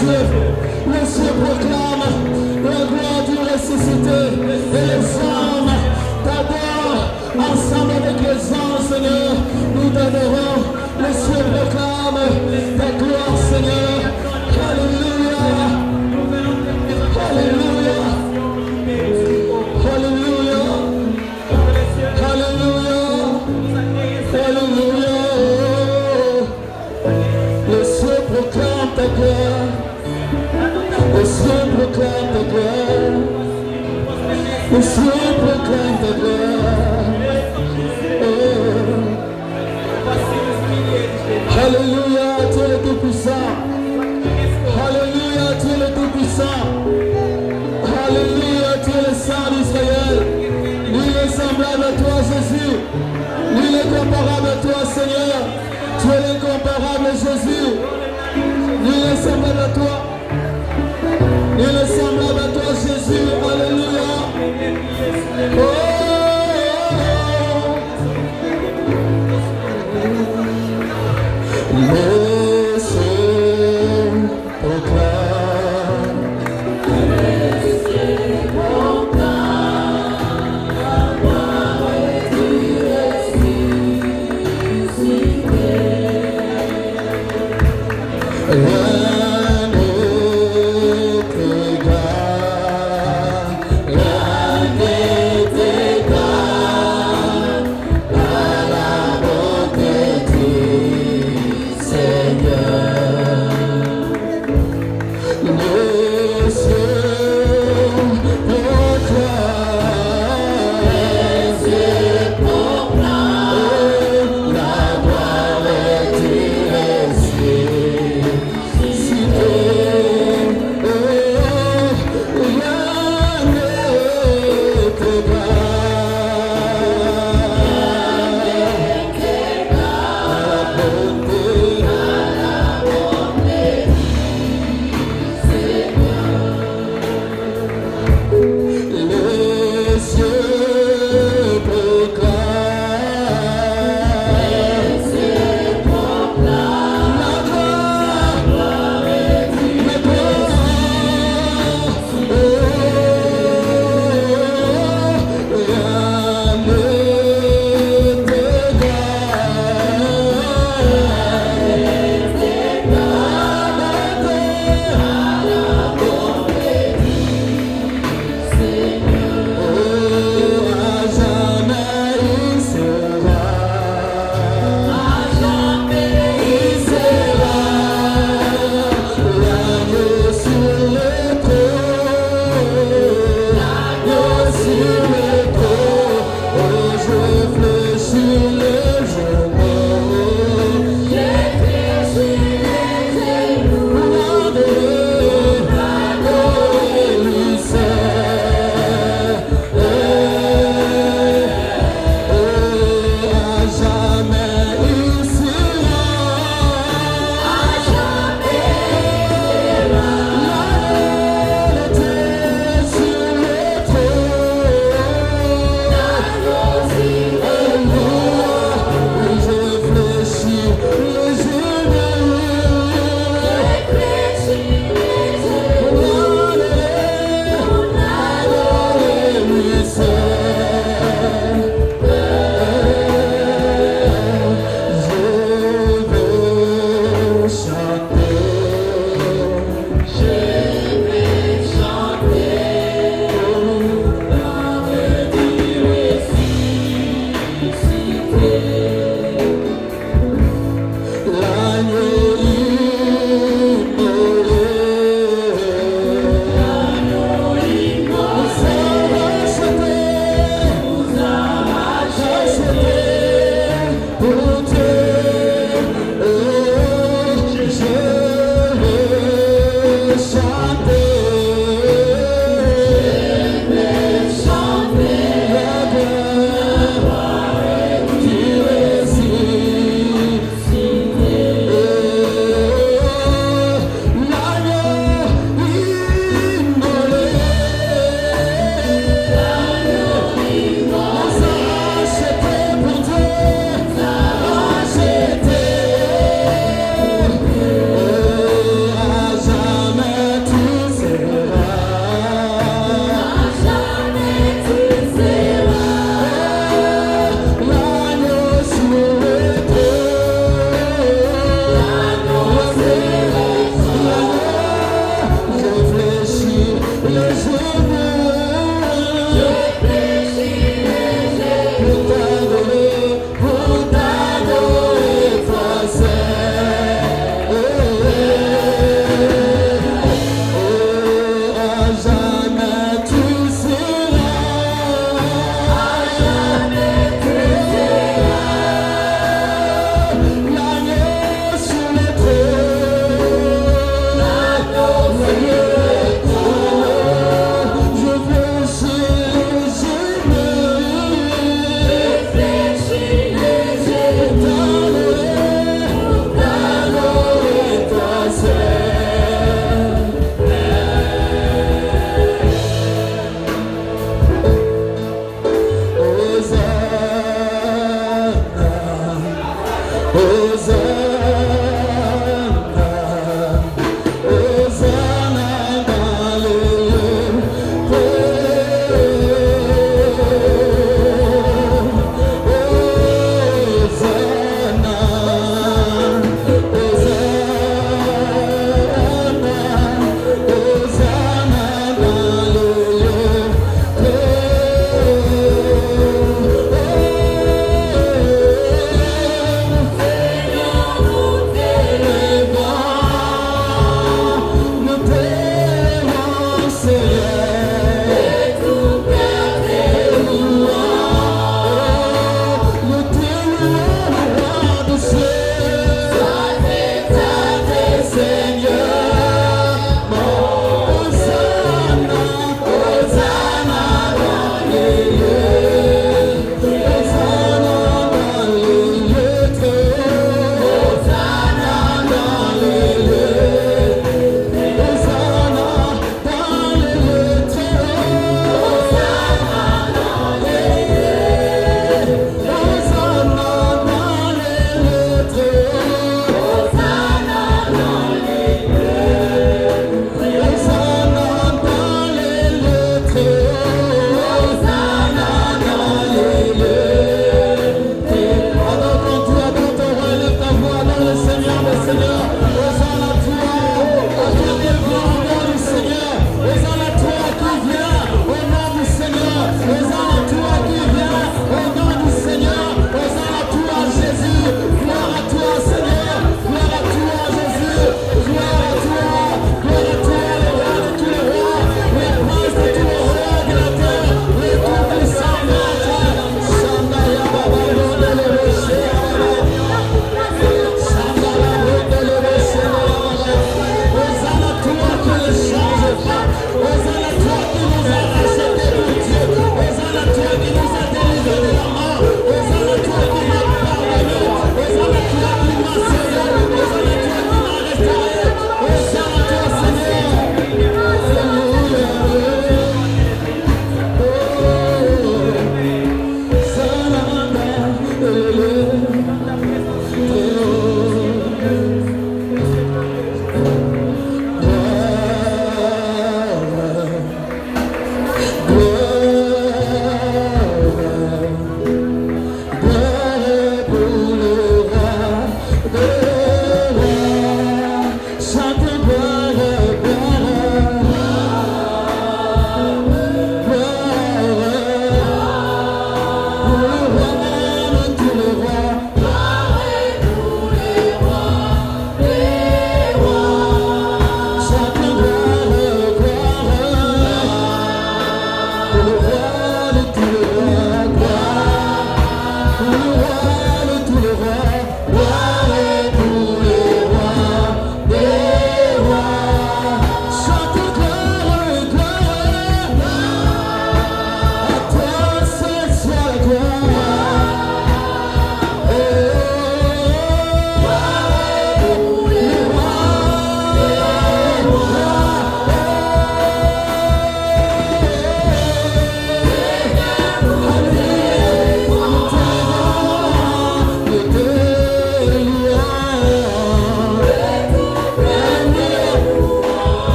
cieux. Les cieux proclament la gloire du ressuscité. Et les hommes t'adorent. Ensemble avec les anges, Seigneur, nous t'adorons. Les cieux proclament ta gloire, Seigneur. Alléluia. Alléluia. Alléluia. Alléluia. Alléluia. Les cieux proclament ta gloire. Les cieux proclament ta gloire. Les cieux proclament ta gloire. Alléluia, tu es le Tout-Puissant. Alléluia, tu es le Tout-Puissant. Alléluia, tu es le Saint d'Israël. Nul n'est semblable à toi, Jésus. Nul n'est comparable à toi, Seigneur. Tu es l'incomparable, Jésus. Nul n'est semblable à toi. Nul n'est semblable à toi, Jésus. Alléluia. Oh. Les cieux proclament, les cieux proclament la gloire du ressuscité. Rien n'est égal, rien n'est égal à la beauté du Seigneur. Les cieux proclament la gloire du ressuscité.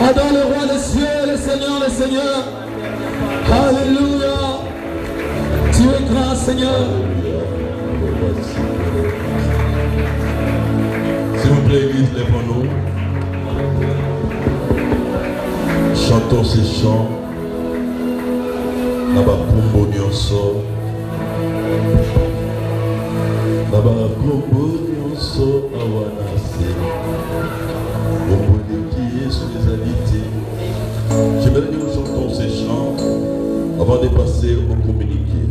Adore le roi des cieux, le Seigneur, le Seigneur. Alléluia. Tu es grand, Seigneur. S'il vous plaît, Église, lèvons-nous. Chantons ces chants. Nabakumbo nyonso. Nabakumbo nyonso awanase. Qui est sous les invités. J'aimerais que nous chantons ces chants avant de passer au communiqué.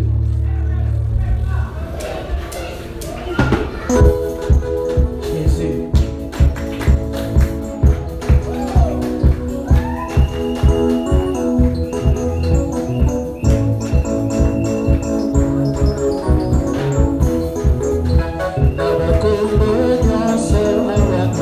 Nabakumbo nyonso awanase.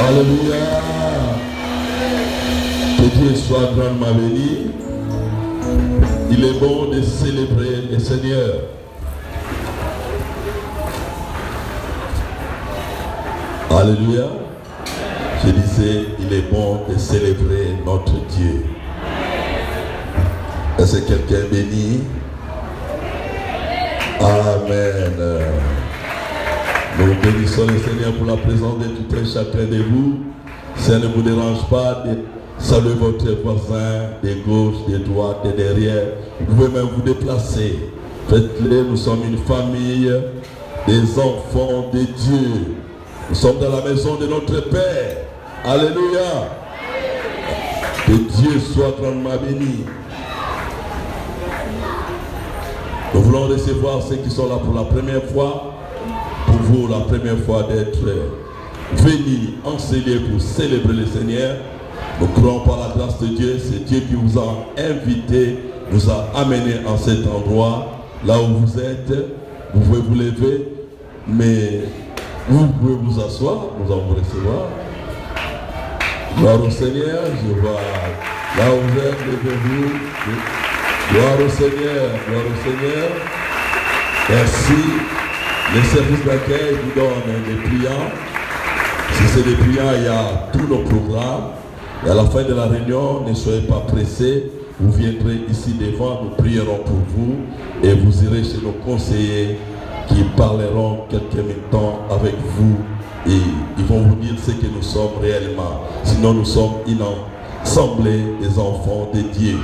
Alléluia. Que Dieu soit grandement béni. Il est bon de célébrer le Seigneur. Alléluia. Je disais, il est bon de célébrer notre Dieu. Est-ce que quelqu'un béni? Amen. Nous bénissons le Seigneur pour la présence de tout un chacun de vous. Si ça ne vous dérange pas de saluer votre voisin de gauche, de droite, de derrière. Vous pouvez même vous déplacer. Faites-le, nous sommes une famille des enfants de Dieu. Nous sommes dans la maison de notre Père. Alléluia. Que Dieu soit grandement béni. Nous voulons recevoir ceux qui sont là pour la première fois. Pour vous, la première fois d'être venus enseigner pour célébrer le Seigneur. Nous croyons par la grâce de Dieu. C'est Dieu qui vous a invité, vous a amené en cet endroit. Là où vous êtes, vous pouvez vous lever, mais vous pouvez vous asseoir. Nous allons vous recevoir. Gloire au Seigneur. Je vois là où vous êtes, levez-vous. Gloire au Seigneur. Gloire au Seigneur. Merci. Les services d'accueil vous donnent des pliants. Si c'est des pliants, il y a tous nos programmes. Et à la fin de la réunion, ne soyez pas pressés. Vous viendrez ici devant, nous prierons pour vous. Et vous irez chez nos conseillers qui parleront quelques instants avec vous. Et ils vont vous dire ce que nous sommes réellement. Sinon, nous sommes une assemblée des enfants de Dieu.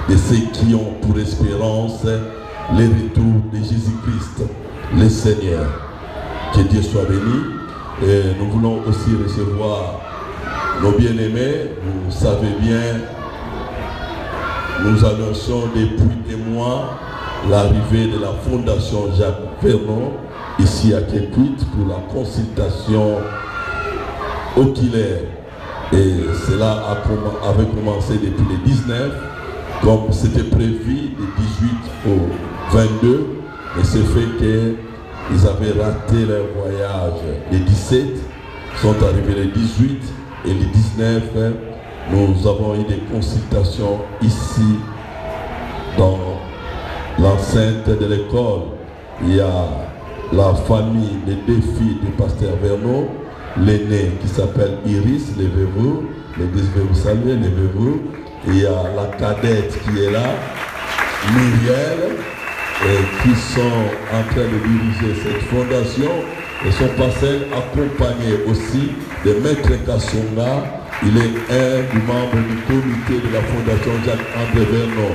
De ceux qui ont pour espérance le retour de Jésus-Christ, le Seigneur. Que Dieu soit béni. Et nous voulons aussi recevoir nos bien-aimés. Vous savez bien, nous annonçons depuis des mois l'arrivée de la Fondation Jacques Vernon ici à Kékuit pour la consultation oculaire. Et cela avait commencé depuis le 19, comme c'était prévu du 18 au 22. Et c'est fait qu'ils avaient raté leur voyage. Les 17 sont arrivés les 18 et les 19. Nous avons eu des consultations ici dans l'enceinte de l'école. Il y a la famille, les deux filles du pasteur Vernon, l'aîné qui s'appelle Iris, levez-vous, l'église veut vous saluer, levez-vous. Il y a la cadette qui est là, Muriel, qui sont en train de diriger cette fondation et sont passés accompagnés aussi de Maître Kassonga. Il est un des membres du comité de la Fondation Jacques-André Vernon.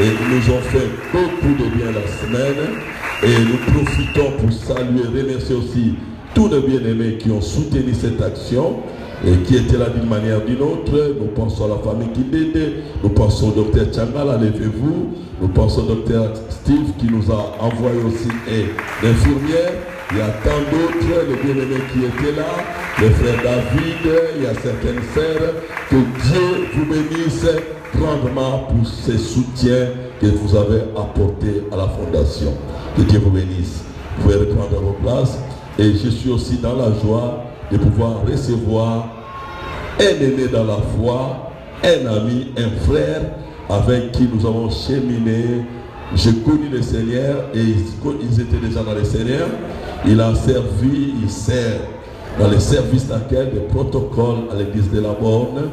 Et ils nous ont fait beaucoup de bien la semaine. Et nous profitons pour saluer, remercier aussi tous les bien-aimés qui ont soutenu cette action et qui étaient là d'une manière ou d'une autre. Nous pensons à la famille Kidede, nous pensons au docteur Tchangala, levez-vous. Nous pensons au docteur Steve qui nous a envoyé aussi l'infirmière. Il y a tant d'autres, les bien-aimés qui étaient là, le frère David, il y a certaines sœurs. Que Dieu vous bénisse grandement pour ce soutien que vous avez apporté à la fondation. Que Dieu vous bénisse. Vous pouvez reprendre vos places. Et je suis aussi dans la joie de pouvoir recevoir un aîné dans la foi, un ami, un frère avec qui nous avons cheminé. J'ai connu le Seigneur et ils étaient déjà dans le Seigneur. Il a servi, il sert dans les services d'accueil de protocole à l'église de la Borne,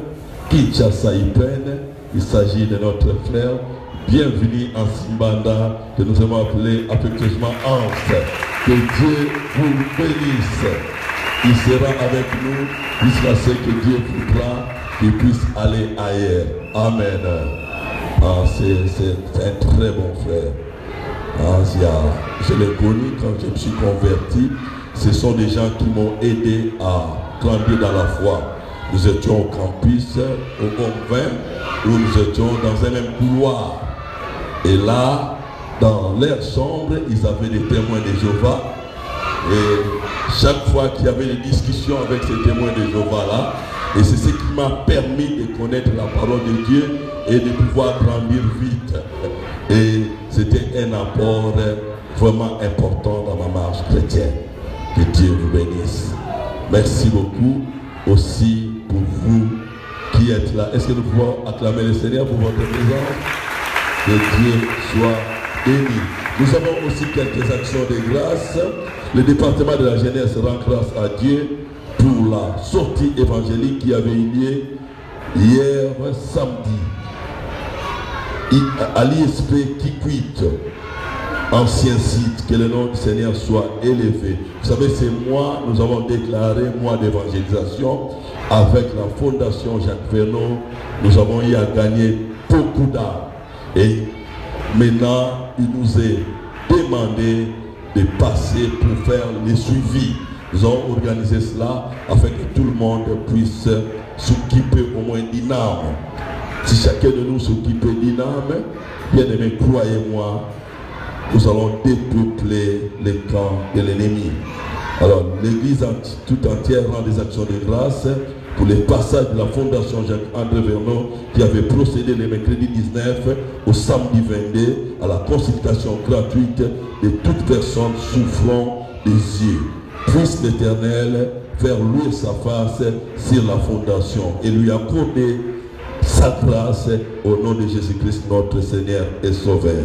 Kinshasa Ipen. Il s'agit de notre frère. Bienvenue en Simbanda, que nous avons appelé affectueusement Hans. Que Dieu vous bénisse. Il sera avec nous jusqu'à ce que Dieu voudra qu'il puisse aller ailleurs. Amen. Ah, c'est un très bon frère. Ah, je l'ai connu quand je me suis converti. Ce sont des gens qui m'ont aidé à grandir dans la foi. Nous étions au campus, au convent, où nous étions dans un même couloir. Et là, dans leur chambre, ils avaient des témoins de Jéhovah. Et chaque fois qu'il y avait des discussions avec ces témoins de Jéhovah-là, et c'est ce qui m'a permis de connaître la parole de Dieu et de pouvoir grandir vite. Et c'était un apport vraiment important dans ma marche chrétienne. Que Dieu vous bénisse. Merci beaucoup aussi pour vous qui êtes là. Est-ce que nous pouvons acclamer le Seigneur pour votre présence? Que Dieu soit béni. Nous avons aussi quelques actions de grâce. Le département de la jeunesse rend grâce à Dieu pour la sortie évangélique qui avait eu lieu hier samedi à l'ISP Kikwit. ancien site, que le nom du Seigneur soit élevé. Vous savez, c'est moi, nous avons déclaré mois d'évangélisation avec la fondation Jacques Vernon. Nous avons eu à gagner beaucoup d'âmes. Et maintenant, il nous est demandé de passer pour faire les suivis. Nous avons organisé cela afin que tout le monde puisse s'occuper au moins d'une âme. Si chacun de nous s'occupe d'une âme, bien aimé, croyez-moi, nous allons dépeupler les camps de l'ennemi. Alors, l'Église tout entière rend des actions de grâce pour les passages de la Fondation Jacques-André Vernon qui avait procédé le mercredi 19 au samedi 22 à la consultation gratuite de toute personne souffrant des yeux. Puisse l'Éternel faire louer sa face sur la Fondation et lui accorder sa grâce au nom de Jésus-Christ, notre Seigneur et Sauveur.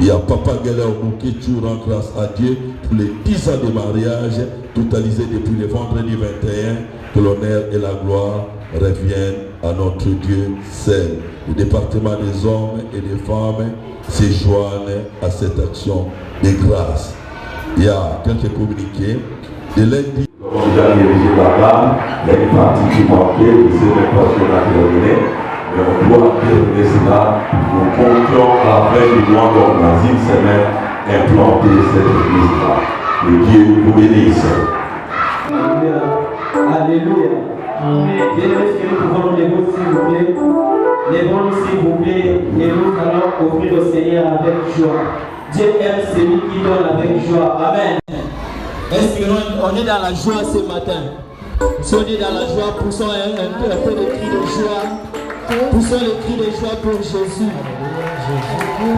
Il y a Papa Geller qui rend grâce à Dieu pour les 10 ans de mariage totalisés depuis le vendredi 21. Que l'honneur et la gloire reviennent à notre Dieu seul. Le département des hommes et des femmes se joignent à cette action de grâce. Il y a quelques communiqués. De lundi, nous avons déjà dirigé là-bas, il y a une partie qui manquait, qui s'est même pas terminée. Mais on doit terminer cela. Nous comptons à la fin du mois, donc dans une semaine, implanter cette église-là. Que Dieu vous bénisse. Alléluia. Alléluia. Bien aimés, est-ce que nous pouvons nous lever s'il vous plaît? Levons-nous s'il vous plaît et nous allons offrir au Seigneur avec joie. Dieu aime celui qui donne avec joie. Amen. Est-ce qu'on est dans la joie ce matin? Si on est dans la joie, poussons un peu de cris de joie. Poussons les cris de joie pour Jésus.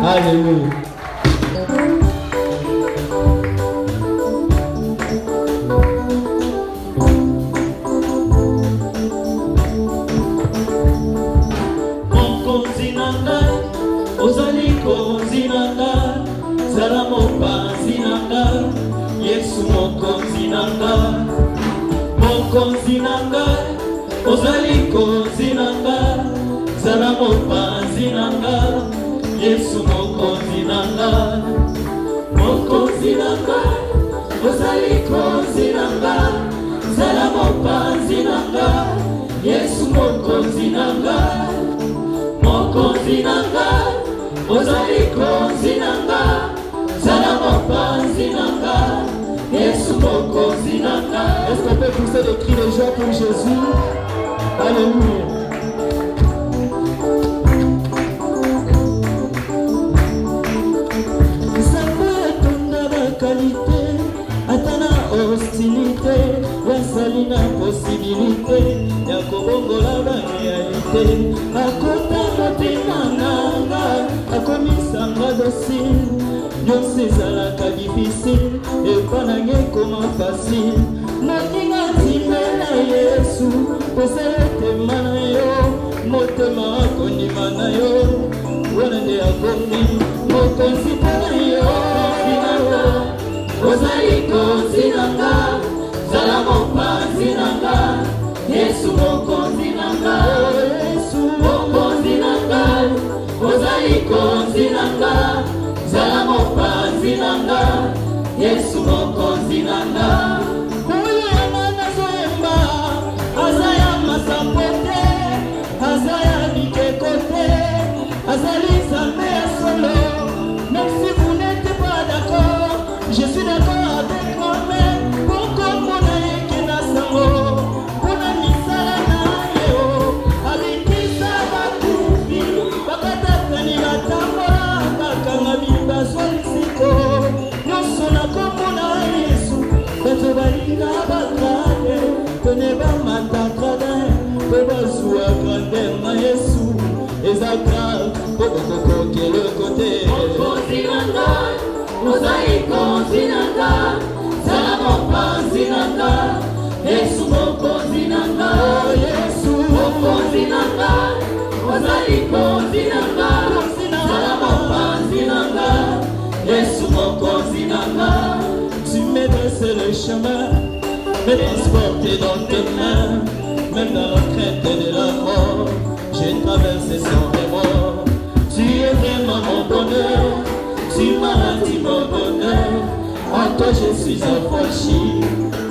Alléluia. Yesu mokonzi nanga, mokonzi nanga, ozali konzi nanga, zala mopanzi nanga, Yesu mokonzi nanga, mokonzi nanga, ozali konzi nanga, zala mopanzi nanga, Yesu mokonzi nanga, mokonzi nanga, ozali konzi nanga, zala mopanzi nanga. Est-ce qu'on peut pousser des cris de joie pour Jésus? Alléluia. Qualité, atana hostilité, wasalina possibilité, ya kobongola ba réalité, akota motema nanga, akomisanga docile, nyonso ezalaka difficile, epanange koma facile, nalinga nzimbe na Yesu, posele tema na yo, motema akondima na yo, wana nde akomi, mokonzi mpo na yo, ozali konzi nanga, zala mopanzi nanga, Yesu mokonzi nanga, Yesu mokonzi nanga, ozali konzi nanga, zala mopanzi nanga, Yesu mokonzi nanga. Kuyana nazoemba, azaya masampote, azaya nikekote, azali zambe ya solo, même si vous n'êtes pas d'accord, je suis d'accord avec moi-même. Pourquoi mon aïe qui n'a sango? Pour la misala na yo, avec qui ça va couper? Bakata kani batambola, bakanga mimba solisiko. Nyosona komo na Yesu, beto balinga bakade, teneba matakade, beba zua grande na Yesu. Ezaka, boko le côté. Ozali konzi nanga, zala mopanzi nanga, Yesu mokonzi nanga, Yesu mokonzi nanga, ozali konzi nanga, zala mopanzi nanga, Yesu mokonzi nanga. Tu m'as dressé le chemin, me transporté dans tes mains, même dans la crainte de la mort, j'ai traversé sans remords. Tu es vraiment mon bonheur. Tu m'as dit mon bonheur, en toi je suis affranchi,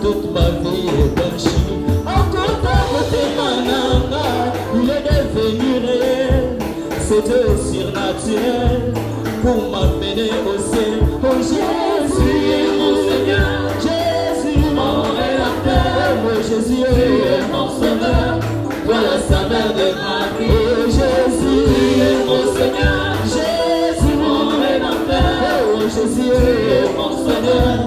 toute ma vie est blanchie. Encore ta beauté mananga, il est devenu réel, c'est Dieu surnaturel pour m'amener au ciel. Oh Jésus, mon Seigneur, Jésus, mon Rédempteur, oh Jésus, tu es mon sauveur, toi la saveur de ma vie. Oh Jésus, tu es mon Seigneur, Jésus, mon Rédempteur, oh Jésus, tu es mon sauveur,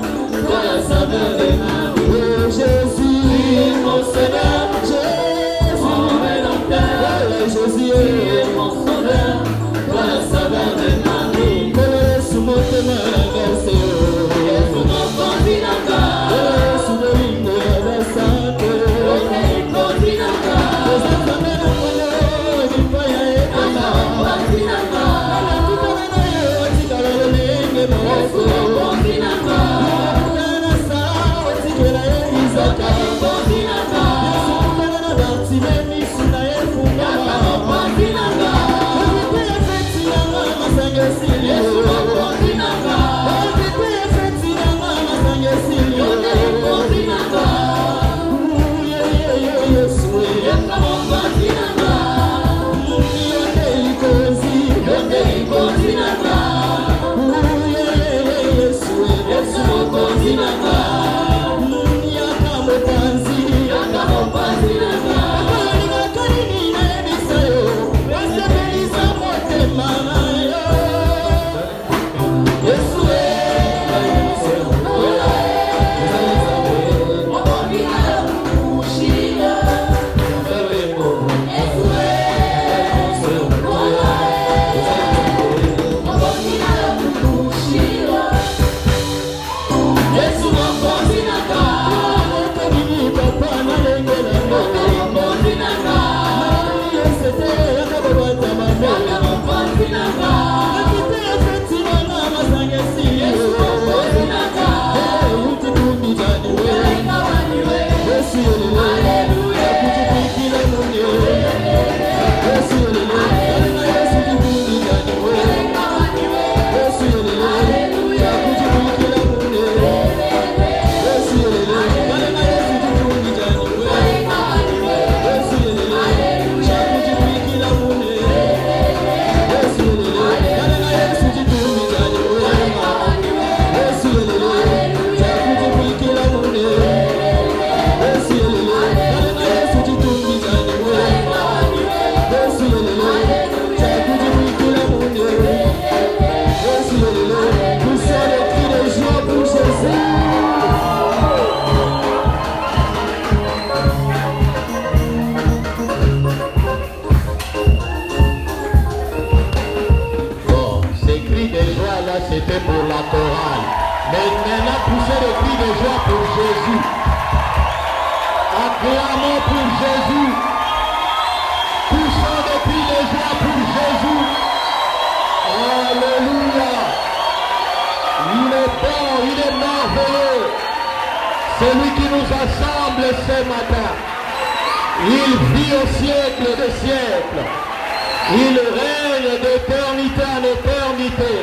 toi la saveur de ma vie. Oh Jésus, tu es mon Seigneur, Jésus, mon Rédempteur, oh Jésus, tu es mon sauveur, toi la saveur de ma vie. Yesu motema nanga seo, Yesu mokonzi nanga, Yesu bolingo ya basante, mokonzi nanga, ozakame na moyo lipaya ekama, mokonzi nanga, alatukana na yo otikala lolenge moko, mokonzi nanga, mokana sa otikela ye izaka, mokonzi nanga, Yesu mokana na batime misu na ye fungama, mokonzi nanga, ozikwe ya feti nanga masanga sili, Yesu mokonzi nanga, ozikwe ya feti nanga masanga sili, mokonzi nanga, Yesu mokonzi nanga, yonde likozi, yonde likozi nanga, Yesu mokonzi nanga, yaka mopanzi, yaka mopanzi nanga, akolingaka nini na yebisa yo, wasepelisa motema na yo. Yesu c'était pour la chorale. Mais maintenant, poussez le cri de joie pour Jésus. Acclamons pour Jésus. Poussons le cri de joie pour Jésus. Alléluia. Il est bon, il est merveilleux. Celui qui nous assemble ce matin. Il vit au siècle des siècles. Il règne d'éternité en éternité.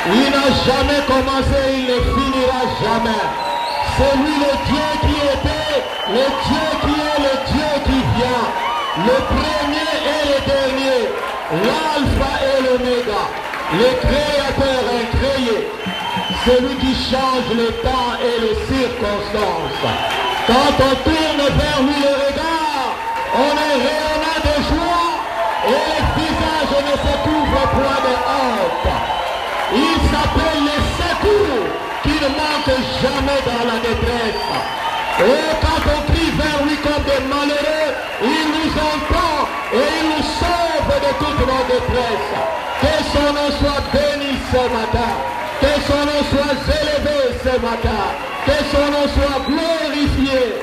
Il n'a jamais commencé, il ne finira jamais. C'est lui le Dieu qui était, le Dieu qui est, le Dieu qui vient. Le premier et le dernier, l'alpha et l'oméga, le créateur incréé. Celui qui change le temps et les circonstances. Quand on tourne vers lui le regard, on est rayonnant de joie et le visage ne se couvre point de honte. Il s'appelle le secours qui ne manque jamais dans la détresse. Et quand on crie vers lui comme des malheureux, il nous entend et il nous sauve de toutes nos détresses. Que son nom soit béni ce matin. Que son nom soit élevé ce matin. Que son nom soit glorifié.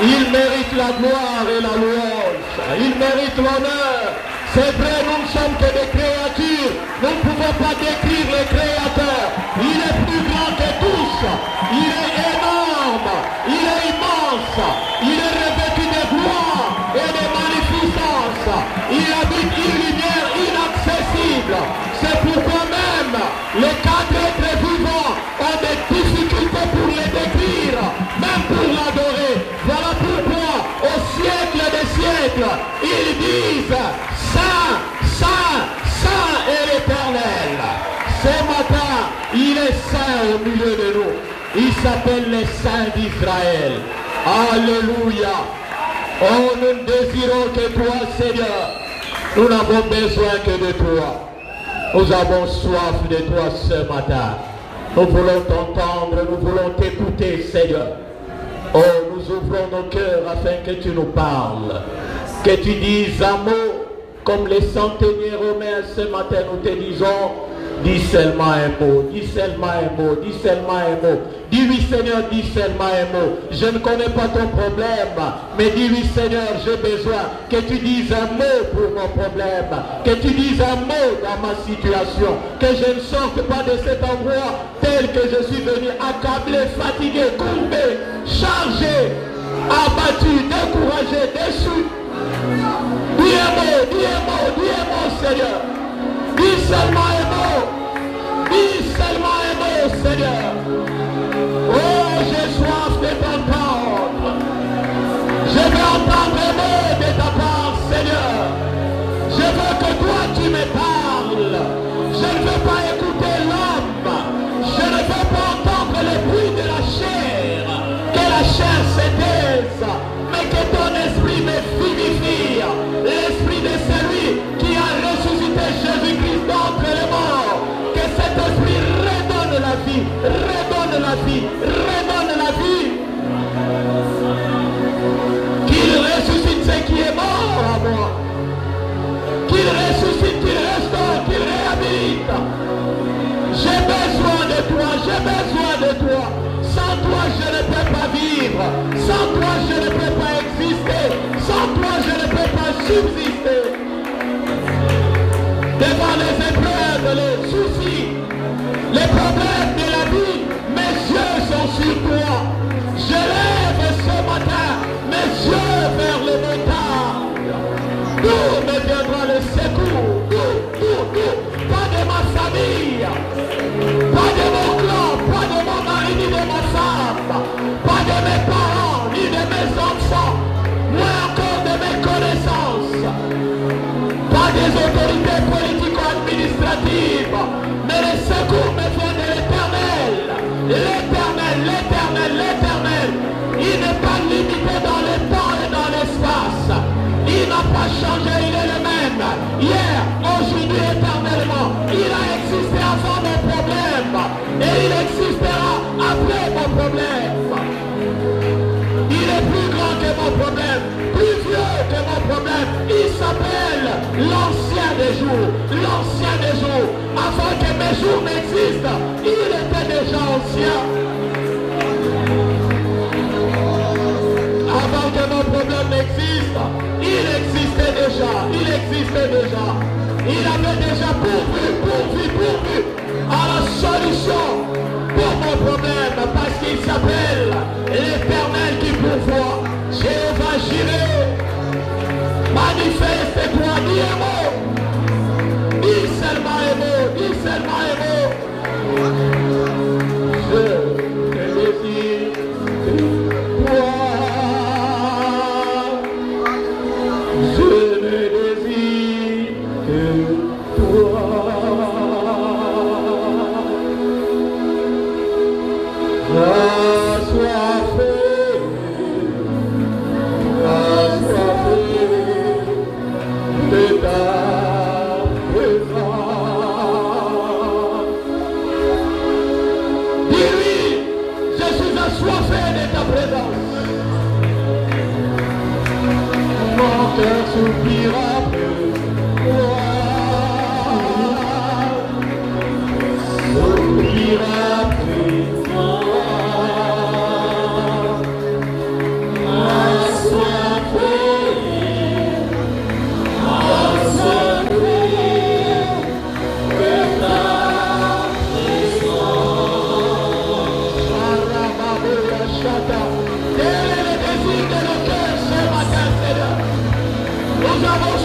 Il mérite la gloire et la louange. Il mérite l'honneur. C'est vrai, nous ne sommes que des créatures. Nous ne pouvons pas décrire le Créateur. Il est plus grand que tous. Il est énorme. Il est immense. Il est revêtu de gloire et de magnificence. Il habite une lumière inaccessible. C'est pourquoi même de nous. Il s'appelle les saints d'Israël. Alléluia. Oh, nous ne désirons que toi, Seigneur. Nous n'avons besoin que de toi. Nous avons soif de toi ce matin. Nous voulons t'entendre, nous voulons t'écouter, Seigneur. Oh, nous ouvrons nos cœurs afin que tu nous parles. Que tu dises un mot, comme les centeniers romains ce matin nous te disons. Dis seulement un mot, dis seulement un mot, dis seulement un mot. Dis-lui Seigneur, dis seulement un mot. Je ne connais pas ton problème, mais dis-lui Seigneur, j'ai besoin que tu dises un mot pour mon problème, que tu dises un mot dans ma situation, que je ne sorte pas de cet endroit tel que je suis venu, accablé, fatigué, courbé, chargé, abattu, découragé, déçu. Dis un mot, dis un mot, dis un mot Seigneur. Dis seulement un mot. Dis seulement un mot, Seigneur. Oh, j'ai soif de t'entendre. Je veux entendre un mot de ta part, Seigneur. Je veux que toi, tu me parles. Je ne veux pas écouter l'homme. Je ne veux pas entendre le bruit de la chair. Que la chair se taise, mais que ton esprit me vivifie. L'esprit de celui qui a ressuscité Jésus-Christ d'entre les morts. Que cet esprit redonne la vie, redonne la vie, redonne la vie. Qu'il ressuscite ce qui est mort à moi. Qu'il ressuscite, qu'il restaure, qu'il réhabilite. J'ai besoin de toi, j'ai besoin de toi. Sans toi, je ne peux pas vivre. Sans toi, je ne peux pas exister. Sans toi, je ne peux pas subsister. Devant les épreuves, les soucis, les problèmes de la vie, mes yeux sont sur toi. Je lève ce matin mes yeux vers le montagne. D'où me viendra le secours? D'où? Pas de ma famille, pas de mon clan, pas de mon mari ni de ma femme, pas de mes parents ni de mes enfants, moins encore de mes connaissances, pas des autorités politico-administratives, mais le secours me vient de l'Éternel. L'Éternel, l'Éternel, l'Éternel. Il n'est pas limité dans le temps et dans l'espace. Il n'a pas changé, il est le même. Hier, aujourd'hui, éternellement. Il a existé avant mon problème. Et il existera après mon problème. Il est plus grand que mon problème, plus vieux que mon problème. Il s'appelle l'ancien des jours, l'ancien des jours. Avant que mes jours n'existent, il était déjà ancien. Avant que mon problème n'existe, il existait déjà, il existait déjà. Il avait déjà pourvu à la solution pour mon problème, parce qu'il s'appelle l'Éternel qui pourvoit. Jéhovah Jireh, manifeste-toi, dis un mot. Dis seulement un mot, dis seulement un mot. Je te désire, toi. Je ne désire que toi. Soupira plus toi, soupira plus toi, Quel est le désir de nos cœurs ce matin, Seigneur? Nous avons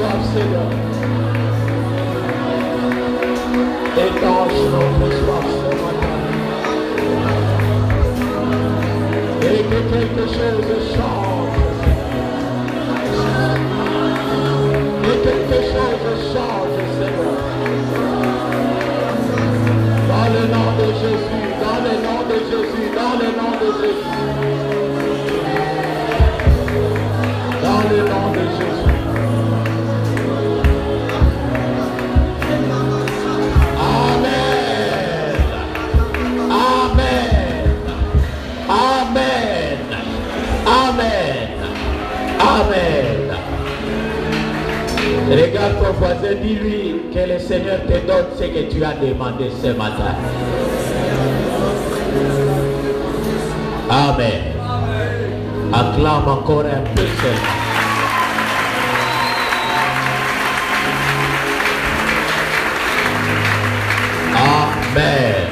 soif, Seigneur. Étanche notre soif ce matin. Et que quelque chose change. Et quelque chose change, Seigneur. Dans le nom de Jésus, dans le nom de Jésus, dans le nom de Jésus. Dans le nom de Jésus. Amen. Amen. Amen. Amen. Amen. Regarde ton voisin, dis-lui que le Seigneur te donne ce que tu as demandé ce matin. Amen. Acclame encore un peu seulement. Amen.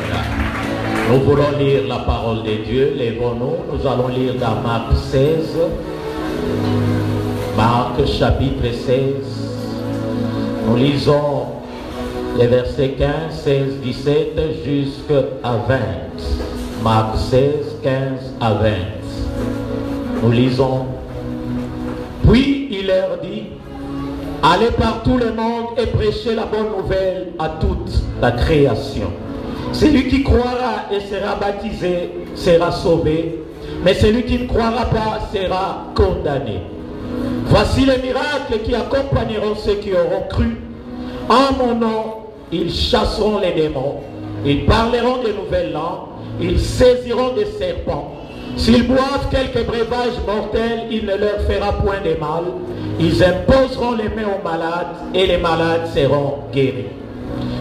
Nous voulons lire la parole de Dieu. Lèvons-nous. Nous allons lire dans Marc 16. Marc chapitre 16. Nous lisons les versets 15, 16, 17 jusqu'à 20. Marc 16, 15 à 20. Nous lisons. Puis il leur dit, allez par tout le monde et prêchez la bonne nouvelle à toute la création. Celui qui croira et sera baptisé sera sauvé, mais celui qui ne croira pas sera condamné. Voici les miracles qui accompagneront ceux qui auront cru. En mon nom, ils chasseront les démons, ils parleront de nouvelles langues, ils saisiront des serpents. S'ils boivent quelques breuvages mortels, il ne leur fera point de mal. Ils imposeront les mains aux malades et les malades seront guéris.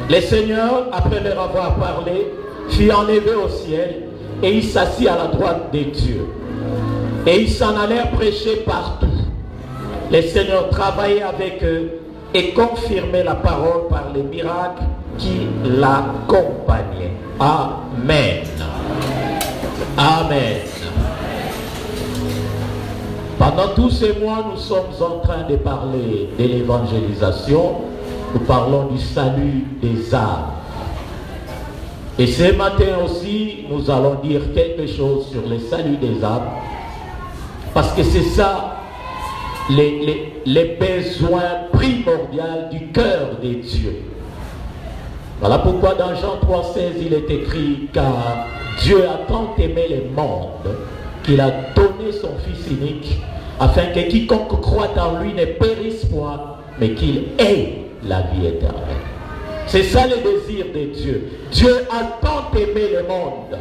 Le Seigneur, après leur avoir parlé, fut enlevé au ciel et il s'assit à la droite de Dieu. Et ils s'en allèrent prêcher partout. Le Seigneur travaillait avec eux et confirmait la parole par les miracles qui l'accompagnaient. Amen. Amen. Pendant tous ces mois, nous sommes en train de parler de l'évangélisation. Nous parlons du salut des âmes. Et ce matin aussi, nous allons dire quelque chose sur le salut des âmes. Parce que c'est ça, les besoins primordiaux du cœur de Dieu. Voilà pourquoi dans Jean 3,16, il est écrit, car Dieu a tant aimé le monde qu'il a donné son Fils unique, afin que quiconque croit en lui ne périsse point, mais qu'il ait la vie éternelle. C'est ça le désir de Dieu. Dieu a tant aimé le monde,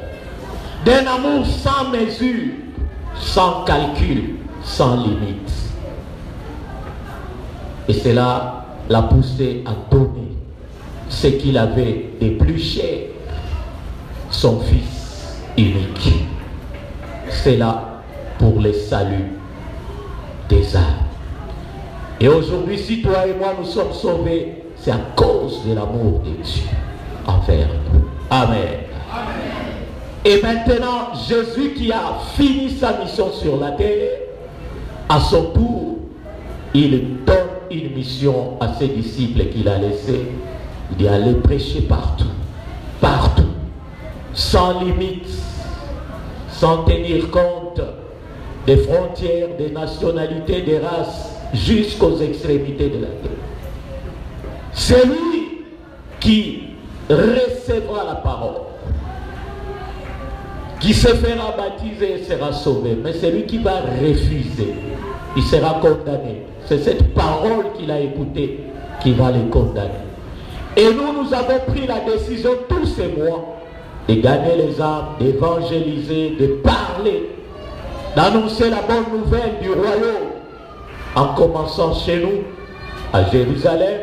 d'un amour sans mesure, sans calcul, sans limite. Et cela l'a poussé à donner ce qu'il avait de plus cher, son Fils unique. C'est là pour le salut des âmes. Et aujourd'hui, si toi et moi nous sommes sauvés, c'est à cause de l'amour de Dieu envers nous. Amen. Et maintenant, Jésus qui a fini sa mission sur la terre, à son tour, il donne une mission à ses disciples qu'il a laissés. Il dit aller prêcher partout, partout, sans limite, sans tenir compte des frontières, des nationalités, des races, jusqu'aux extrémités de la terre. Celui qui recevra la parole, qui se fera baptiser sera sauvé, mais celui qui va refuser, il sera condamné. C'est cette parole qu'il a écoutée qui va le condamner. Et nous avons pris la décision tous ces mois de gagner les âmes, d'évangéliser, de parler, d'annoncer la bonne nouvelle du royaume, en commençant chez nous, à Jérusalem,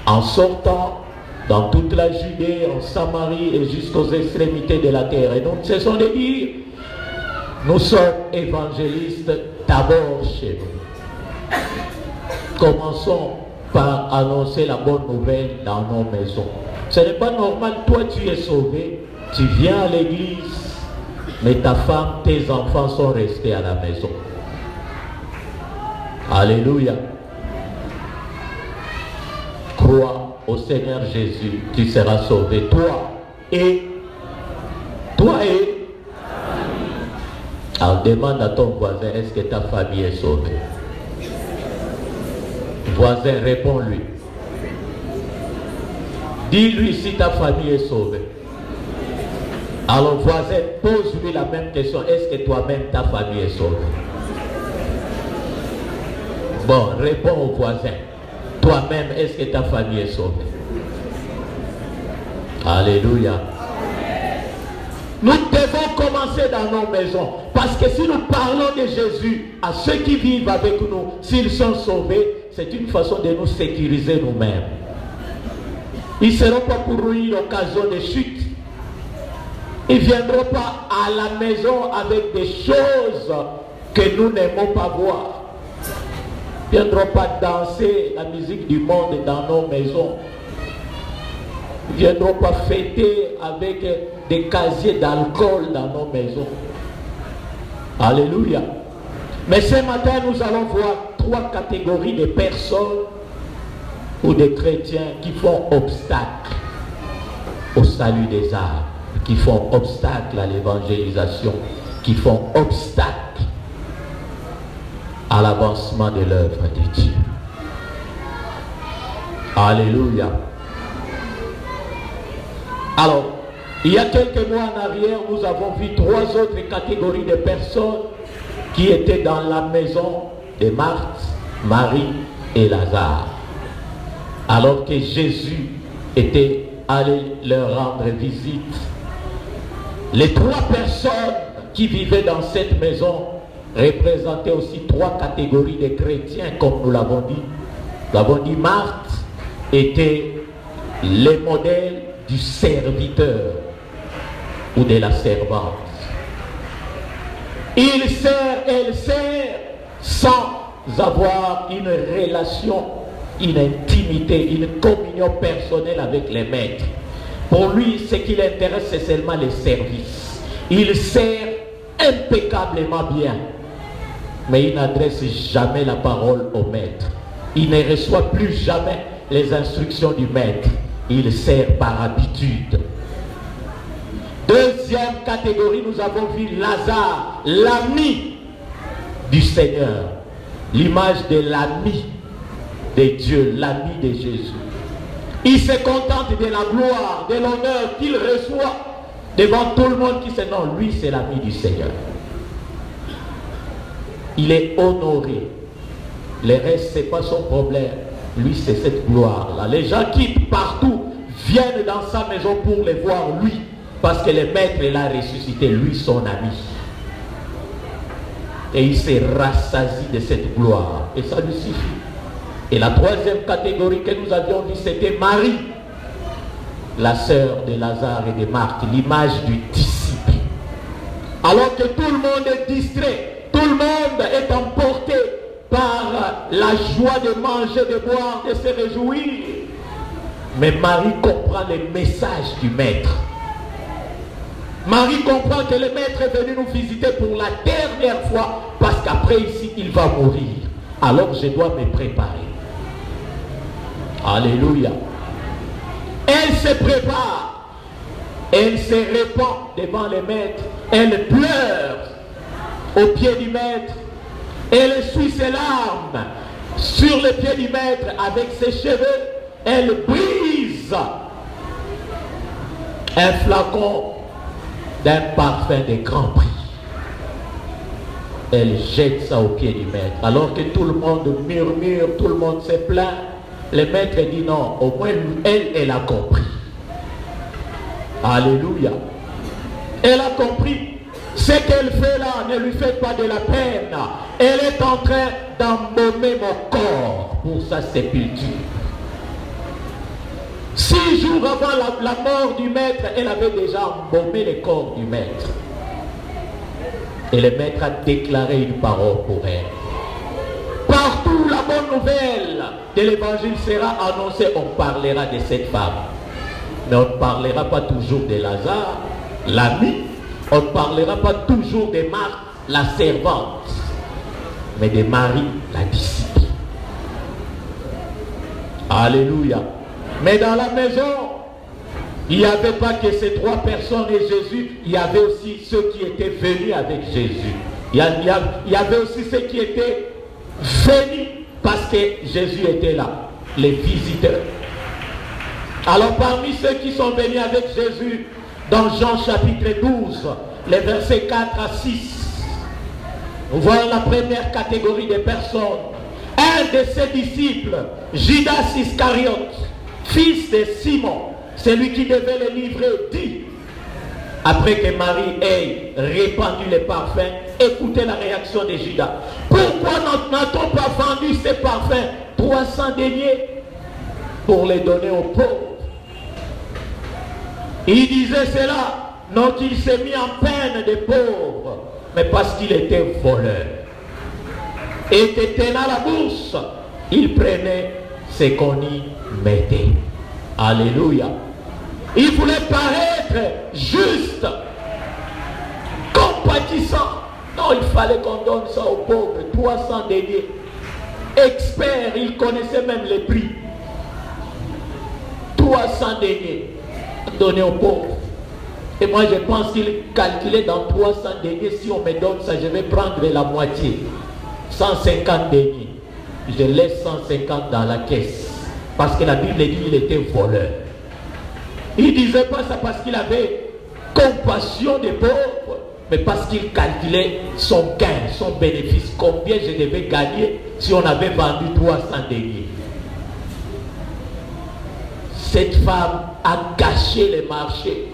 en sortant dans toute la Judée, en Samarie et jusqu'aux extrémités de la terre. Et nous ne cessons de dire, nous sommes évangélistes d'abord chez nous. Commençons par annoncer la bonne nouvelle dans nos maisons. Ce n'est pas normal, toi tu es sauvé, tu viens à l'église, mais ta femme, tes enfants sont restés à la maison. Alléluia. crois au Seigneur Jésus, tu seras sauvé. Toi et. Alors demande à ton voisin, est-ce que ta famille est sauvée? Voisin, réponds-lui. Dis-lui si ta famille est sauvée. Alors voisin, pose-lui la même question. Est-ce que toi-même ta famille est sauvée? Bon, réponds au voisin. Toi-même, est-ce que ta famille est sauvée? Alléluia. Nous devons commencer dans nos maisons. Parce que si nous parlons de Jésus à ceux qui vivent avec nous, s'ils sont sauvés, c'est une façon de nous sécuriser nous-mêmes. Ils ne seront pas pour nous une occasion de chute. Ils ne viendront pas à la maison avec des choses que nous n'aimons pas voir. Ils ne viendront pas danser la musique du monde dans nos maisons. Ils ne viendront pas fêter avec des casiers d'alcool dans nos maisons. Alléluia. Mais ce matin, nous allons voir 3 catégories de personnes ou de chrétiens qui font obstacle au salut des âmes, qui font obstacle à l'évangélisation, qui font obstacle à l'avancement de l'œuvre de Dieu. Alléluia. Alors, il y a quelques mois en arrière, nous avons vu 3 autres catégories de personnes qui étaient dans la maison de Marthe, Marie et Lazare. Alors que Jésus était allé leur rendre visite. Les 3 personnes qui vivaient dans cette maison représentaient aussi 3 catégories de chrétiens, comme nous l'avons dit. Nous l'avons dit, Marthe était le modèle du serviteur ou de la servante. Il sert, elle sert sans avoir une relation, une intimité, une communion personnelle avec les maîtres. Pour lui, ce qui l'intéresse, c'est seulement les services. Il sert impeccablement bien, mais il n'adresse jamais la parole au maître. Il ne reçoit plus jamais les instructions du maître. Il sert par habitude. Deuxième catégorie, nous avons vu Lazare, l'ami du Seigneur. L'image de l'ami de Dieu, l'ami de Jésus. Il se contente de la gloire, de l'honneur qu'il reçoit devant tout le monde qui sait non, lui c'est l'ami du Seigneur. Il est honoré. Le reste, ce n'est pas son problème. Lui, c'est cette gloire-là. Les gens qui partout viennent dans sa maison pour le voir lui, parce que le maître l'a ressuscité, lui, son ami. Et il s'est rassasié de cette gloire. Et ça lui suffit. Et la 3e catégorie que nous avions vue, c'était Marie, la sœur de Lazare et de Marthe, l'image du disciple. Alors que tout le monde est distrait, tout le monde est emporté par la joie de manger, de boire, de se réjouir. Mais Marie comprend le message du maître. Marie comprend que le maître est venu nous visiter pour la dernière fois, parce qu'après ici, il va mourir. Alors je dois me préparer. Alléluia. Elle se prépare. Elle se répand devant le maître. Elle pleure au pied du maître. Elle essuie ses larmes sur le pied du maître avec ses cheveux. Elle brise un flacon d'un parfum de grand prix. Elle jette ça au pied du maître. Alors que tout le monde murmure, tout le monde se plaint, le maître dit non, au moins elle a compris. Alléluia. Elle a compris. Ce qu'elle fait là ne lui fait pas de la peine. Elle est en train d'embaumer mon corps pour sa sépulture. 6 jours avant la mort du maître, elle avait déjà embaumé le corps du maître. Et le maître a déclaré une parole pour elle. Partout la bonne nouvelle de l'évangile sera annoncée, on parlera de cette femme. Mais on ne parlera pas toujours de Lazare, l'ami. On ne parlera pas toujours de Marthe, la servante. Mais de Marie, la disciple. Alléluia. Mais dans la maison, il n'y avait pas que ces 3 personnes et Jésus, il y avait aussi ceux qui étaient venus avec Jésus. Il y avait aussi ceux qui étaient venus parce que Jésus était là, les visiteurs. Alors parmi ceux qui sont venus avec Jésus, dans Jean chapitre 12, les versets 4 à 6, nous voyons la première catégorie de personnes. Un de ses disciples, Judas Iscariote, fils de Simon, celui qui devait le livrer, dit, après que Marie ait répandu les parfums, écoutez la réaction de Judas. Pourquoi n'a-t-on pas vendu ces parfums 300 deniers pour les donner aux pauvres? Il disait cela, non qu'il s'est mis en peine des pauvres, mais parce qu'il était voleur. Et tenant la bourse, il prenait ce qu'on y mettait. Alléluia. Il voulait paraître juste, compatissant. Non, il fallait qu'on donne ça aux pauvres, 300 deniers. Expert, il connaissait même les prix. 300 deniers donnés aux pauvres. Et moi je pense qu'il calculait dans 300 deniers, si on me donne ça, je vais prendre la moitié. 150 deniers. Je laisse 150 dans la caisse. Parce que la Bible dit qu'il était voleur. Il ne disait pas ça parce qu'il avait compassion des pauvres, mais parce qu'il calculait son gain, son bénéfice. Combien je devais gagner si on avait vendu 300 deniers. Cette femme a gâché les marchés.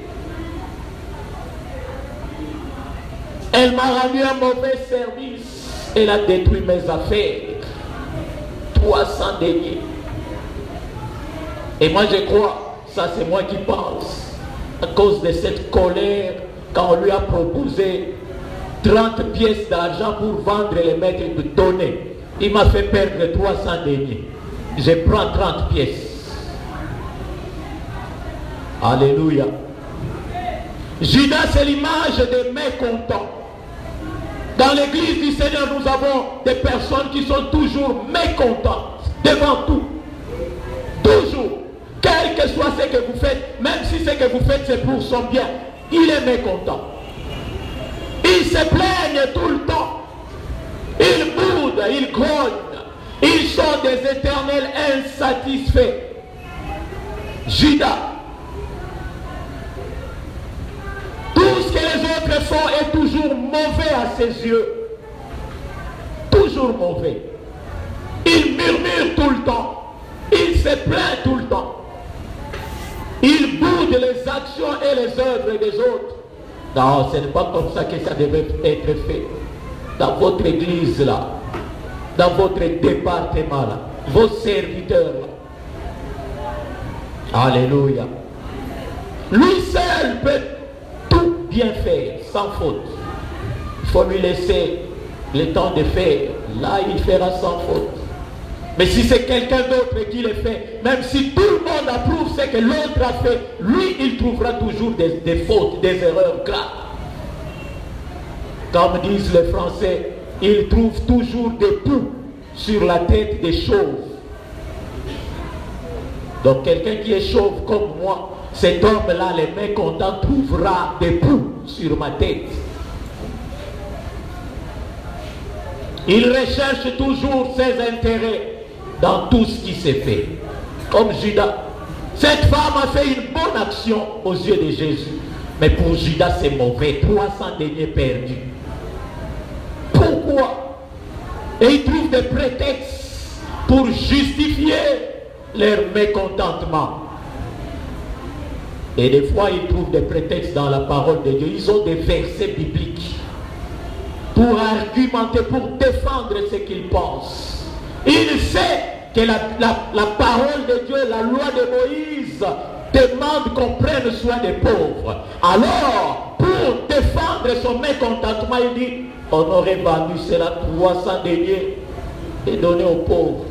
Elle m'a rendu un mauvais service. Elle a détruit mes affaires. 300 deniers. Et moi je crois, ça c'est moi qui pense, à cause de cette colère, quand on lui a proposé 30 pièces d'argent pour vendre les maîtres de donner, il m'a fait perdre 300 deniers. Je prends 30 pièces. Alléluia. Judas, c'est l'image des mécontents. Dans l'église du Seigneur, nous avons des personnes qui sont toujours mécontentes devant tout. Toujours. Quel que soit ce que vous faites, même si ce que vous faites c'est pour son bien, il est mécontent. Il se plaigne tout le temps. Il boude, il grogne. Ils sont des éternels insatisfaits. Judas. Tout ce que les autres font est toujours mauvais à ses yeux. Toujours mauvais. Il murmure tout le temps. Il se plaint tout le temps. Il boude les actions et les œuvres des autres. Non, ce n'est pas comme ça que ça devait être fait. Dans votre église là, dans votre département là, vos serviteurs là. Alléluia. Lui seul peut tout bien faire, sans faute. Il faut lui laisser le temps de faire. Là, il fera sans faute. Mais si c'est quelqu'un d'autre qui le fait, même si tout le monde approuve ce que l'autre a fait, lui, il trouvera toujours des fautes, des erreurs graves. Comme disent les Français, il trouve toujours des poux sur la tête des chauves. Donc quelqu'un qui est chauve comme moi, cet homme-là, les mécontents, trouvera des poux sur ma tête. Il recherche toujours ses intérêts dans tout ce qui s'est fait. Comme Judas. Cette femme a fait une bonne action aux yeux de Jésus. Mais pour Judas, c'est mauvais. 300 deniers perdus. Pourquoi? Et ils trouvent des prétextes pour justifier leur mécontentement. Et des fois, ils trouvent des prétextes dans la parole de Dieu. Ils ont des versets bibliques pour argumenter, pour défendre ce qu'ils pensent. Il sait que la parole de Dieu, la loi de Moïse, demande qu'on prenne soin des pauvres. Alors, pour défendre son mécontentement, il dit, on aurait vendu cela 300 deniers et donné aux pauvres.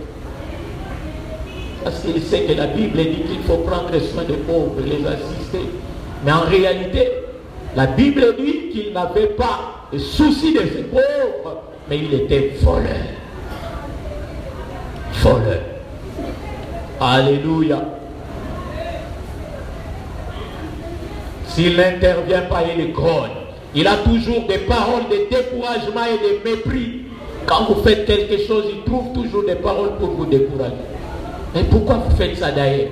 Parce qu'il sait que la Bible dit qu'il faut prendre soin des pauvres, les assister. Mais en réalité, la Bible dit qu'il n'avait pas de souci de ses pauvres, mais il était voleur. Voleur. Alléluia. S'il n'intervient pas, il grogne. Il a toujours des paroles de découragement et de mépris. Quand vous faites quelque chose, il trouve toujours des paroles pour vous décourager. Mais pourquoi vous faites ça d'ailleurs?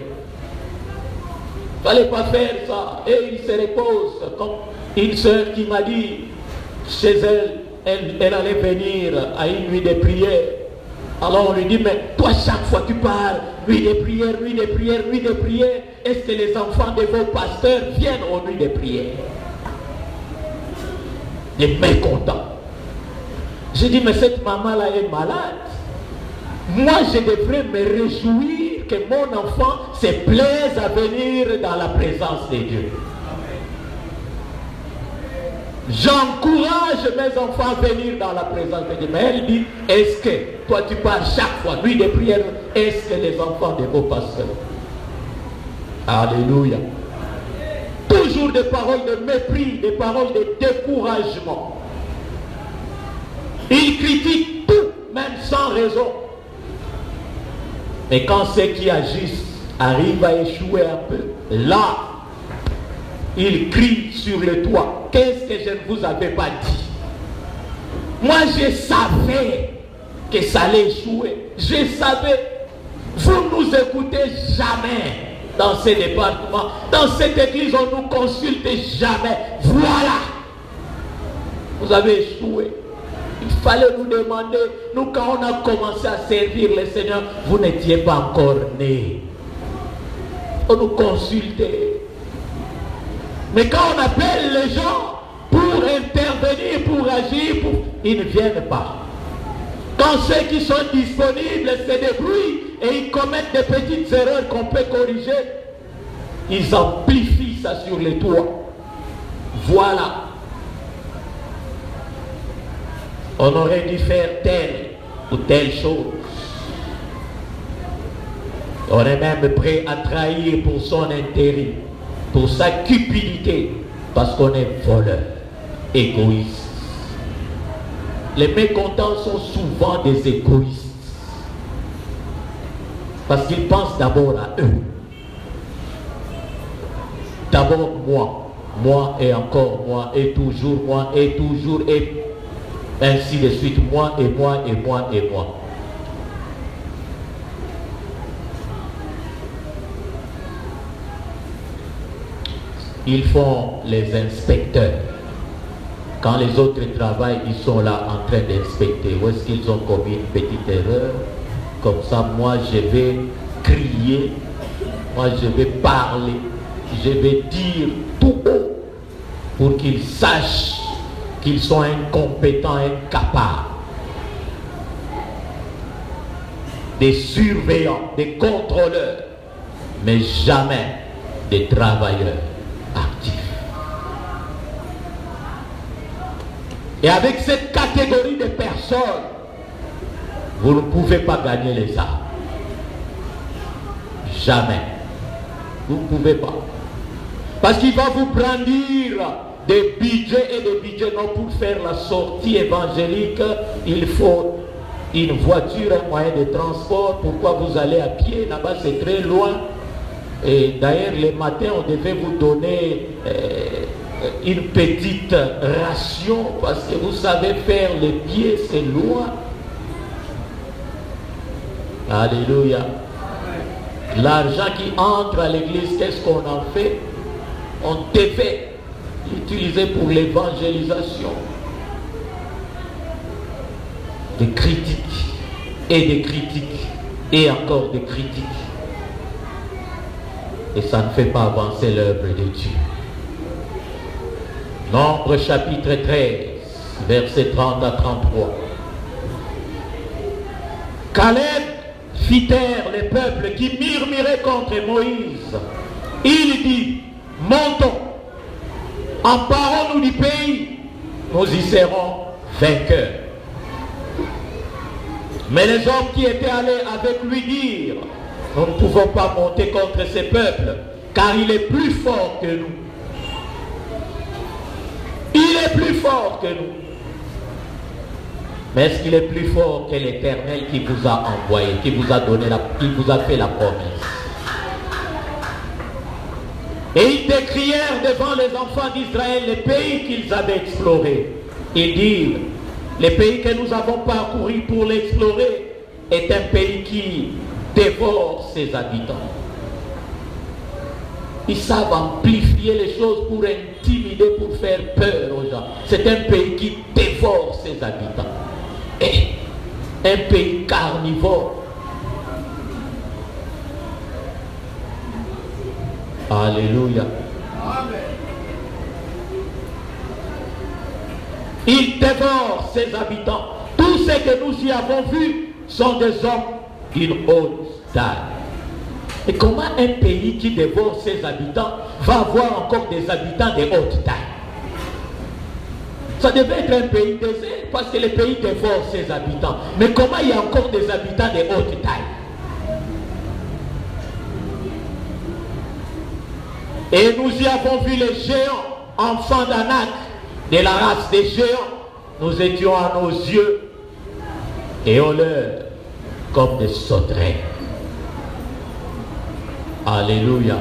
Il ne fallait pas faire ça. Et il se repose. Comme une soeur qui m'a dit, chez elle, elle allait venir à une nuit de prière. Alors on lui dit, mais toi chaque fois tu parles, nuit de prière, nuit de prière, nuit de prière, est-ce que les enfants de vos pasteurs viennent aux nuits de prière? Des mécontents. J'ai dit, mais cette maman-là est malade. Moi, je devrais me réjouir que mon enfant se plaise à venir dans la présence de Dieu. J'encourage mes enfants à venir dans la présence de Dieu. Mais elle dit, est-ce que toi tu parles chaque fois, nuit de prière, est-ce que les enfants de vos pasteurs? Alléluia. Toujours des paroles de mépris, des paroles de découragement. Ils critiquent tout, même sans raison. Mais quand ceux qui agissent arrivent à échouer un peu, là, ils crient sur le toit. Qu'est-ce que je ne vous avais pas dit? Moi, je savais que ça allait échouer. Je savais. Vous ne nous écoutez jamais dans ces départements. Dans cette église, on ne nous consulte jamais. Voilà. Vous avez échoué. Il fallait nous demander. Nous, quand on a commencé à servir le Seigneur, vous n'étiez pas encore nés. On nous consultait. Mais quand on appelle les gens pour intervenir, pour agir, ils ne viennent pas. Quand ceux qui sont disponibles se débrouillent et ils commettent des petites erreurs qu'on peut corriger, ils amplifient ça sur les toits. Voilà. On aurait dû faire telle ou telle chose. On est même prêt à trahir pour son intérêt, pour sa cupidité, parce qu'on est voleur, égoïste. Les mécontents sont souvent des égoïstes, parce qu'ils pensent d'abord à eux. D'abord moi et encore moi, et toujours moi, et toujours, et ainsi de suite, moi et moi et moi et moi. Ils font les inspecteurs. Quand les autres travaillent, ils sont là en train d'inspecter. Où est-ce qu'ils ont commis une petite erreur? Comme ça, moi, je vais crier. Moi, je vais parler. Je vais dire tout haut pour qu'ils sachent qu'ils sont incompétents, incapables. Des surveillants, des contrôleurs, mais jamais des travailleurs actifs. Et avec cette catégorie de personnes, vous ne pouvez pas gagner les âmes. Jamais. Vous ne pouvez pas. Parce qu'il va vous brandir des budgets et des budgets. Non, pour faire la sortie évangélique, il faut une voiture, un moyen de transport. Pourquoi vous allez à pied? Là-bas, c'est très loin. Et d'ailleurs, les matins, on devait vous donner une petite ration parce que vous savez faire les pieds, c'est loin. Alléluia. L'argent qui entre à l'église, qu'est-ce qu'on en fait? On devait l'utiliser pour l'évangélisation. Des critiques et des critiques et encore des critiques. Et ça ne fait pas avancer l'œuvre de Dieu. Nombre chapitre 13, versets 30 à 33. Caleb fit taire les peuples qui murmuraient contre Moïse. Il dit, montons, emparons-nous du pays, nous y serons vainqueurs. Mais les hommes qui étaient allés avec lui dirent, nous ne pouvons pas monter contre ces peuples, car il est plus fort que nous. Il est plus fort que nous. Mais est-ce qu'il est plus fort que l'Éternel qui vous a envoyé, qui vous a donné qui vous a fait la promesse? Et ils décrièrent devant les enfants d'Israël les pays qu'ils avaient explorés. Ils dirent, les pays que nous avons parcourus pour l'explorer est un pays qui dévore ses habitants. Ils savent amplifier les choses pour intimider, pour faire peur aux gens. C'est un pays qui dévore ses habitants. Et un pays carnivore. Alléluia. Il dévore ses habitants. Tous ceux que nous y avons vus sont des hommes d'une haute taille. Et comment un pays qui dévore ses habitants va avoir encore des habitants de haute taille? Ça devait être un pays désert parce que le pays dévore ses habitants. Mais comment il y a encore des habitants de haute taille? Et nous y avons vu les géants, enfants d'Anak, de la race des géants. Nous étions à nos yeux et on leur comme des sauterelles. Alléluia.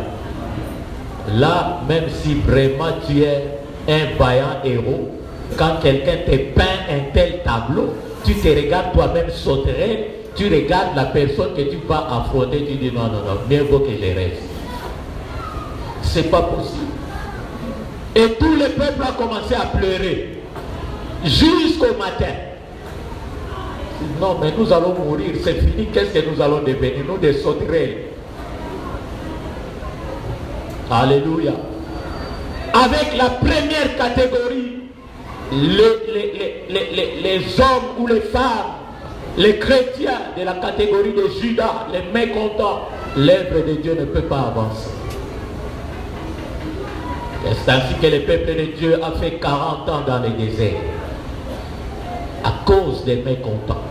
Là, même si vraiment tu es un vaillant héros, quand quelqu'un te peint un tel tableau, tu te regardes toi-même sauterelle, tu regardes la personne que tu vas affronter, tu dis non, mieux vaut que je reste. C'est pas possible. Et tout le peuple a commencé à pleurer jusqu'au matin. Non, mais nous allons mourir, c'est fini, qu'est-ce que nous allons devenir? Nous des sauterelles. Alléluia. Avec la première catégorie, les hommes ou les femmes, les chrétiens de la catégorie de Judas, les mécontents, l'œuvre de Dieu ne peut pas avancer. C'est ainsi que le peuple de Dieu a fait 40 ans dans le désert à cause des mécontents.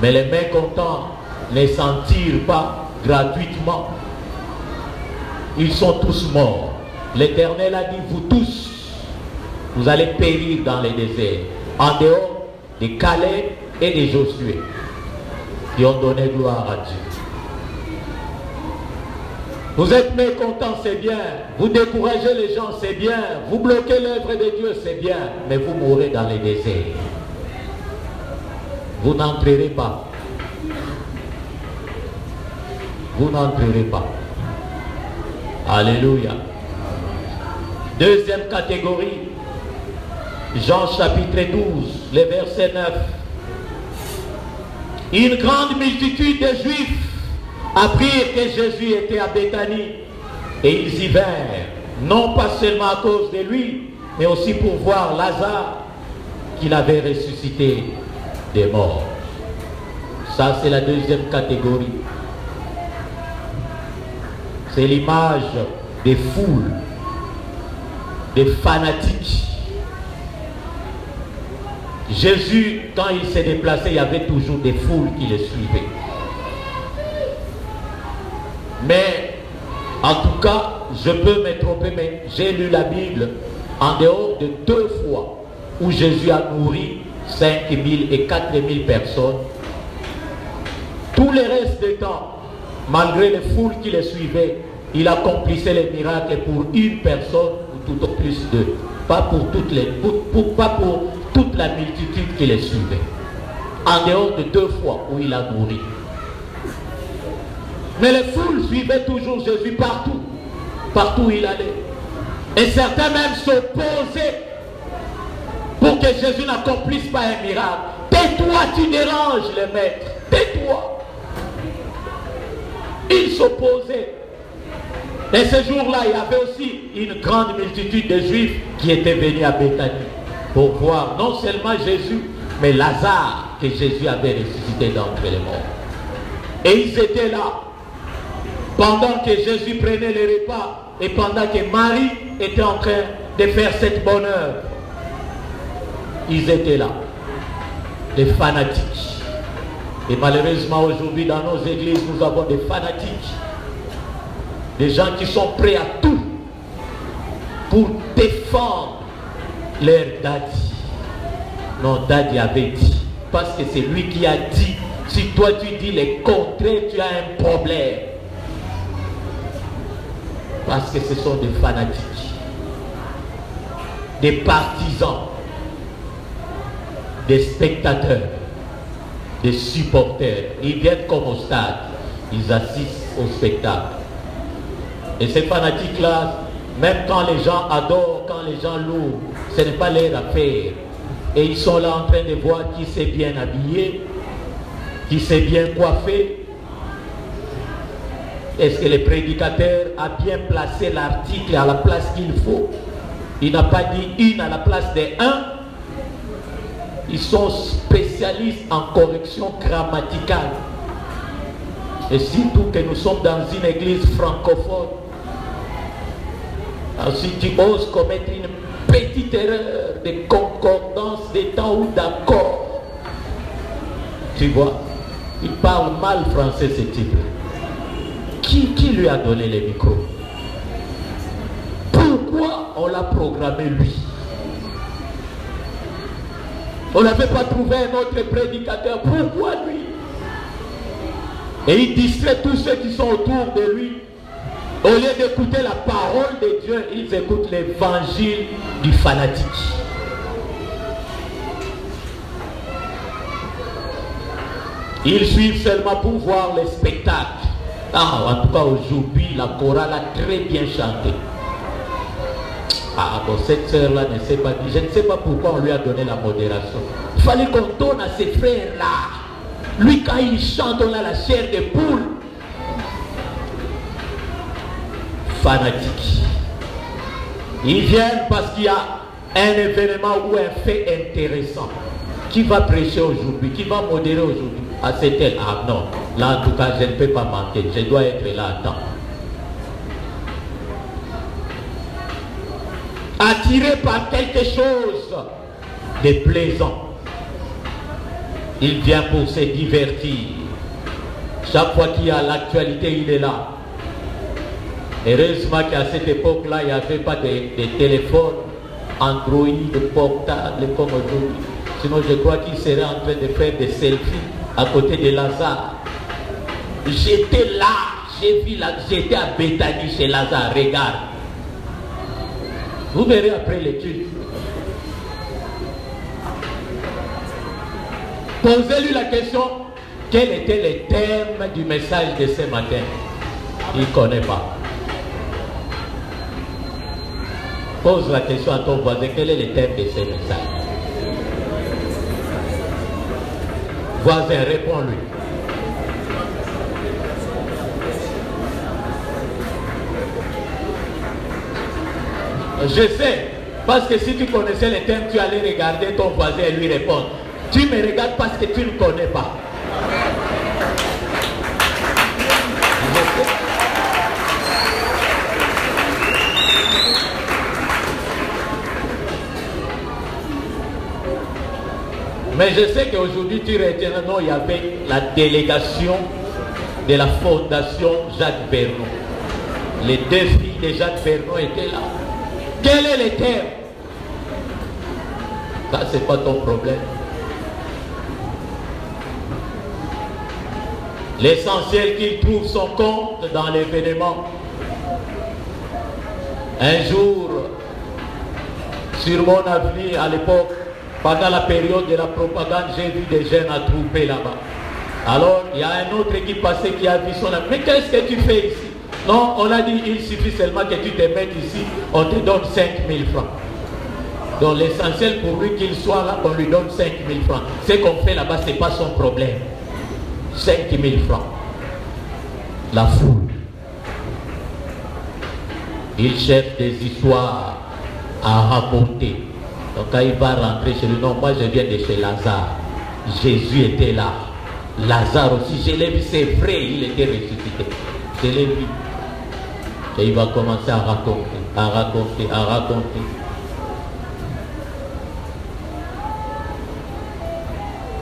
Mais les mécontents ne s'en tirent pas gratuitement. Ils sont tous morts. L'Éternel a dit, vous tous, vous allez périr dans les déserts, en dehors de Caleb et de Josué, qui ont donné gloire à Dieu. Vous êtes mécontents, c'est bien. Vous découragez les gens, c'est bien. Vous bloquez l'œuvre de Dieu, c'est bien. Mais vous mourrez dans les déserts. Vous n'entrerez pas. Vous n'entrerez pas. Alléluia. Deuxième catégorie. Jean chapitre 12, le verset 9. Une grande multitude de Juifs apprirent que Jésus était à Béthanie et ils y vinrent, non pas seulement à cause de lui, mais aussi pour voir Lazare qu'il avait ressuscité des morts. Ça, c'est la deuxième catégorie. C'est l'image des foules, des fanatiques. Jésus, quand il s'est déplacé, il y avait toujours des foules qui le suivaient. Mais, en tout cas, je peux me tromper, mais j'ai lu la Bible en dehors de 2 fois où Jésus a nourri 5 000 et 4 000 personnes. Tout le reste du temps, malgré les foules qui le suivaient, il accomplissait les miracles pour une personne ou tout au plus 2. Pas pour toute la multitude qui le suivait. En dehors de 2 fois où il a nourri. Mais les foules suivaient toujours Jésus partout. Partout où il allait. Et certains même s'opposaient pour que Jésus n'accomplisse pas un miracle. Tais-toi, tu déranges le maître. Tais-toi. Ils s'opposaient. Et ce jour-là, il y avait aussi une grande multitude de Juifs qui étaient venus à Béthanie pour voir non seulement Jésus, mais Lazare que Jésus avait ressuscité d'entre les morts. Et ils étaient là pendant que Jésus prenait le repas et pendant que Marie était en train de faire cette bonne œuvre. Ils étaient là, des fanatiques. Et malheureusement aujourd'hui dans nos églises, nous avons des fanatiques. Des gens qui sont prêts à tout pour défendre leur daddy. Non, Daddy avait dit. Parce que c'est lui qui a dit. Si toi tu dis le contraire, tu as un problème. Parce que ce sont des fanatiques, des partisans, des spectateurs, des supporters. Ils viennent comme au stade, ils assistent au spectacle. Et ces fanatiques-là, même quand les gens adorent, quand les gens louent, ce n'est pas leur affaire. Et ils sont là en train de voir qui s'est bien habillé, qui s'est bien coiffé. Est-ce que le prédicateur a bien placé l'article à la place qu'il faut? Il n'a pas dit une à la place de un. Ils sont spécialistes en correction grammaticale. Et surtout que nous sommes dans une église francophone. Alors si tu oses commettre une petite erreur de concordance des temps ou d'accord, tu vois, il parle mal français ce type. Qui lui a donné les micros? Pourquoi on l'a programmé lui? On n'avait pas trouvé un autre prédicateur. Pourquoi lui? Et il distrait tous ceux qui sont autour de lui. Au lieu d'écouter la parole de Dieu, ils écoutent l'évangile du fanatique. Ils suivent seulement pour voir les spectacles. Ah, en tout cas aujourd'hui, la chorale a très bien chanté. Ah bon, cette sœur-là ne sait pas dire. Je ne sais pas pourquoi on lui a donné la modération. Il fallait qu'on donne à ses frères-là. Lui, quand il chante, on a la chair de poule. Fanatique. Ils viennent parce qu'il y a un événement ou un fait intéressant. Qui va prêcher aujourd'hui? Qui va modérer aujourd'hui? Ah, c'est elle. Ah non. Là, en tout cas, je ne peux pas manquer. Je dois être là à temps. Attiré par quelque chose de plaisant, il vient pour se divertir. Chaque fois qu'il y a l'actualité, il est là. Heureusement qu'à cette époque-là, il n'y avait pas de téléphone Android, de portable comme aujourd'hui. Sinon, je crois qu'il serait en train de faire des selfies à côté de Lazare. J'étais là, j'ai vu là, j'étais à Béthanie chez Lazare, regarde. Vous verrez après l'étude. Posez-lui la question, quel était le thème du message de ce matin? Il ne connaît pas. Pose la question à ton voisin, quel est le thème de ce message? Voisin, réponds-lui. Je sais, parce que si tu connaissais le thème, tu allais regarder ton voisin et lui répondre. Tu me regardes parce que tu ne connais pas. Mais je sais qu'aujourd'hui tu retiens, non, il y avait la délégation de la fondation Jacques Vernon. Les deux filles de Jacques Vernon étaient là. Quel est le thème? Ça, c'est pas ton problème. L'essentiel qu'il trouve son compte dans l'événement. Un jour, sur mon avenir à l'époque, pendant la période de la propagande, j'ai vu des jeunes attroupés là-bas. Alors, il y a un autre qui passait qui a vu son ami. Mais qu'est-ce que tu fais ici? Non, on a dit, il suffit seulement que tu te mettes ici, on te donne 5 000 francs. Donc l'essentiel pour lui qu'il soit là, on lui donne 5 000 francs. Ce qu'on fait là-bas, ce n'est pas son problème. 5 000 francs. La foule. Il cherche des histoires à raconter. Donc quand il va rentrer chez lui, non, moi je viens de chez Lazare. Jésus était là. Lazare aussi, je l'ai vu, c'est vrai, il était ressuscité. Je l'ai vu. Et il va commencer à raconter, à raconter, à raconter.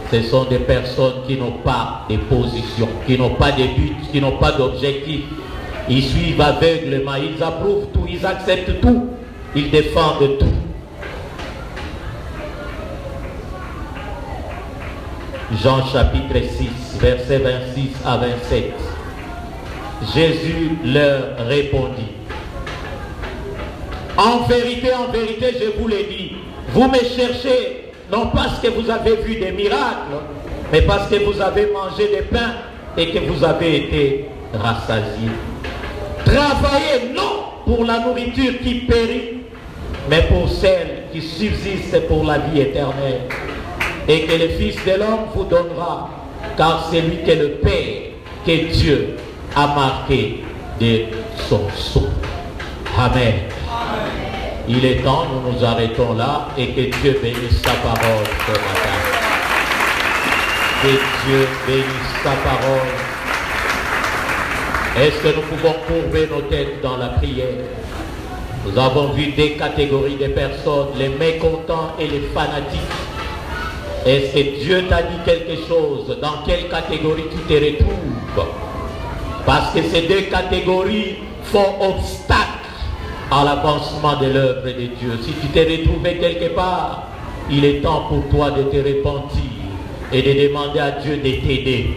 Ce sont des personnes qui n'ont pas de position, qui n'ont pas de but, qui n'ont pas d'objectif. Ils suivent aveuglement, ils approuvent tout, ils acceptent tout, ils défendent tout. Jean chapitre 6, versets 26 à 27. Jésus leur répondit: en vérité, je vous l'ai dit, vous me cherchez non parce que vous avez vu des miracles, mais parce que vous avez mangé des pains et que vous avez été rassasiés. Travaillez non pour la nourriture qui périt, mais pour celle qui subsiste pour la vie éternelle, et que le Fils de l'homme vous donnera, car c'est lui que le Père, que Dieu a marqué de son sceau. Amen. Il est temps, nous nous arrêtons là, et que Dieu bénisse sa parole ce matin. Que Dieu bénisse sa parole. Est-ce que nous pouvons courber nos têtes dans la prière? Nous avons vu des catégories de personnes, les mécontents et les fanatiques. Est-ce que Dieu t'a dit quelque chose? Dans quelle catégorie tu te retrouves? Parce que ces deux catégories font obstacle à l'avancement de l'œuvre de Dieu. Si tu t'es retrouvé quelque part, il est temps pour toi de te repentir et de demander à Dieu de t'aider.